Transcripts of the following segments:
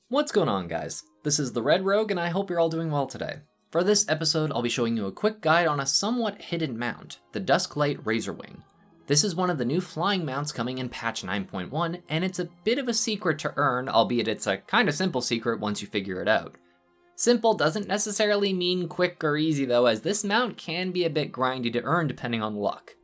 What's going on, guys? This is the Red Rogue and I hope you're all doing well today. For this episode, I'll be showing you a quick guide on a somewhat hidden mount, the Dusklight Razorwing. This is one of the new flying mounts coming in patch 9.1, and it's a bit of a secret to earn, albeit it's a kinda simple secret once you figure it out. Simple doesn't necessarily mean quick or easy though, as this mount can be a bit grindy to earn depending on luck.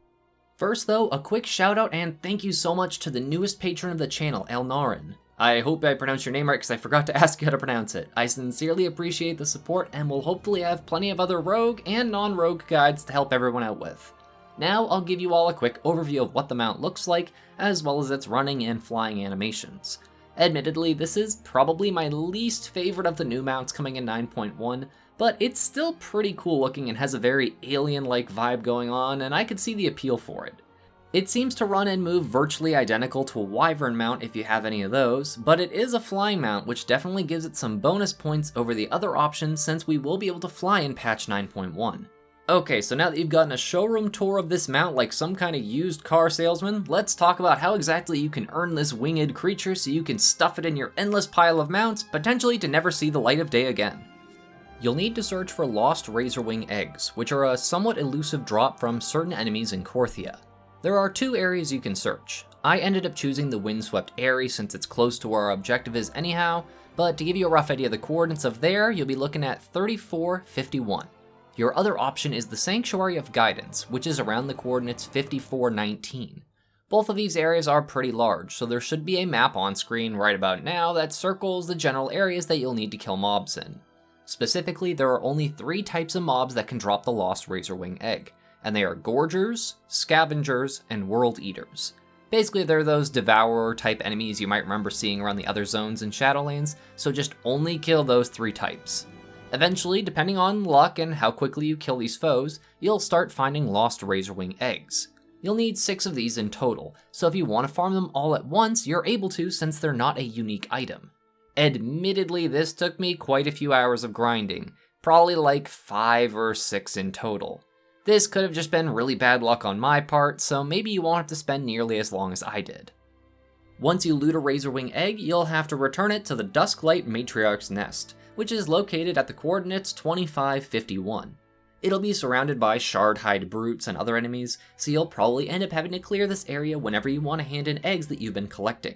First though, a quick shout out and thank you so much to the newest patron of the channel, Aelnaryn. I hope I pronounced your name right because I forgot to ask you how to pronounce it. I sincerely appreciate the support and will hopefully have plenty of other rogue and non-rogue guides to help everyone out with. Now I'll give you all a quick overview of what the mount looks like, as well as its running and flying animations. Admittedly, this is probably my least favorite of the new mounts coming in 9.1, but it's still pretty cool looking and has a very alien-like vibe going on, and I could see the appeal for it. It seems to run and move virtually identical to a wyvern mount if you have any of those, but it is a flying mount, which definitely gives it some bonus points over the other options since we will be able to fly in patch 9.1. Okay, so now that you've gotten a showroom tour of this mount like some kind of used car salesman, let's talk about how exactly you can earn this winged creature so you can stuff it in your endless pile of mounts, potentially to never see the light of day again. You'll need to search for lost razorwing eggs, which are a somewhat elusive drop from certain enemies in Korthia. There are two areas you can search. I ended up choosing the windswept Eyrie since it's close to where our objective is anyhow, but to give you a rough idea of the coordinates of there, you'll be looking at 3451. Your other option is the Sanctuary of Guidance, which is around the coordinates 5419. Both of these areas are pretty large, so there should be a map on screen right about now that circles the general areas that you'll need to kill mobs in. Specifically, there are only 3 types of mobs that can drop the lost razorwing egg, and they are Gorgers, Scavengers, and World Eaters. Basically, they're those Devourer type enemies you might remember seeing around the other zones in Shadowlands, so just only kill those 3 types. Eventually, depending on luck and how quickly you kill these foes, you'll start finding lost razorwing eggs. You'll need 6 of these in total, so if you want to farm them all at once, you're able to since they're not a unique item. Admittedly, this took me quite a few hours of grinding, probably like 5 or 6 in total. This could have just been really bad luck on my part, so maybe you won't have to spend nearly as long as I did. Once you loot a razorwing egg, you'll have to return it to the Dusklight Matriarch's Nest, which is located at the coordinates 2551. It'll be surrounded by shardhide brutes and other enemies, so you'll probably end up having to clear this area whenever you want to hand in eggs that you've been collecting.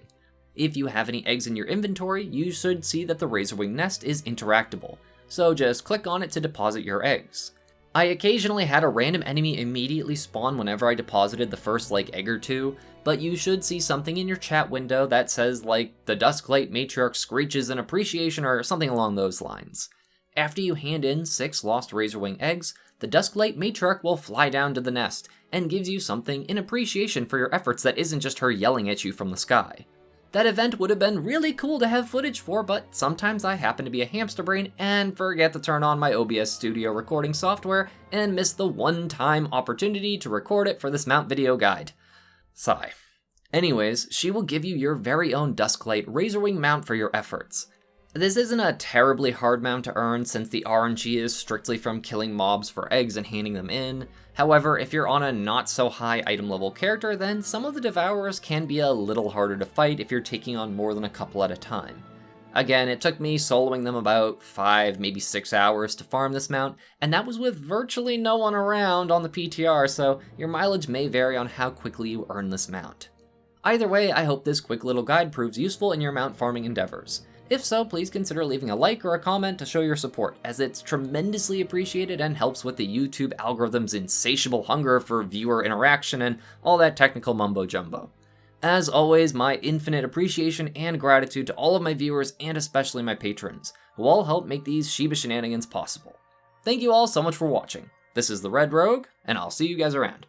If you have any eggs in your inventory, you should see that the razorwing nest is interactable, so just click on it to deposit your eggs. I occasionally had a random enemy immediately spawn whenever I deposited the first egg or 2, but you should see something in your chat window that says the Dusklight Matriarch screeches in appreciation or something along those lines. After you hand in 6 lost razorwing eggs, the Dusklight Matriarch will fly down to the nest and gives you something in appreciation for your efforts that isn't just her yelling at you from the sky. That event would have been really cool to have footage for, but sometimes I happen to be a hamster brain and forget to turn on my OBS studio recording software and miss the one-time opportunity to record it for this mount video guide. Sigh. Anyways, she will give you your very own Dusklight Razorwing mount for your efforts. This isn't a terribly hard mount to earn since the RNG is strictly from killing mobs for eggs and handing them in. However, if you're on a not so high item level character, then some of the Devourers can be a little harder to fight if you're taking on more than a couple at a time. Again, it took me soloing them about 5, maybe 6 hours to farm this mount, and that was with virtually no one around on the PTR, so your mileage may vary on how quickly you earn this mount. Either way, I hope this quick little guide proves useful in your mount farming endeavors. If so, please consider leaving a like or a comment to show your support, as it's tremendously appreciated and helps with the YouTube algorithm's insatiable hunger for viewer interaction and all that technical mumbo jumbo. As always, my infinite appreciation and gratitude to all of my viewers and especially my patrons, who all help make these Shiba Shenanigans possible. Thank you all so much for watching. This is the Red Rogue, and I'll see you guys around.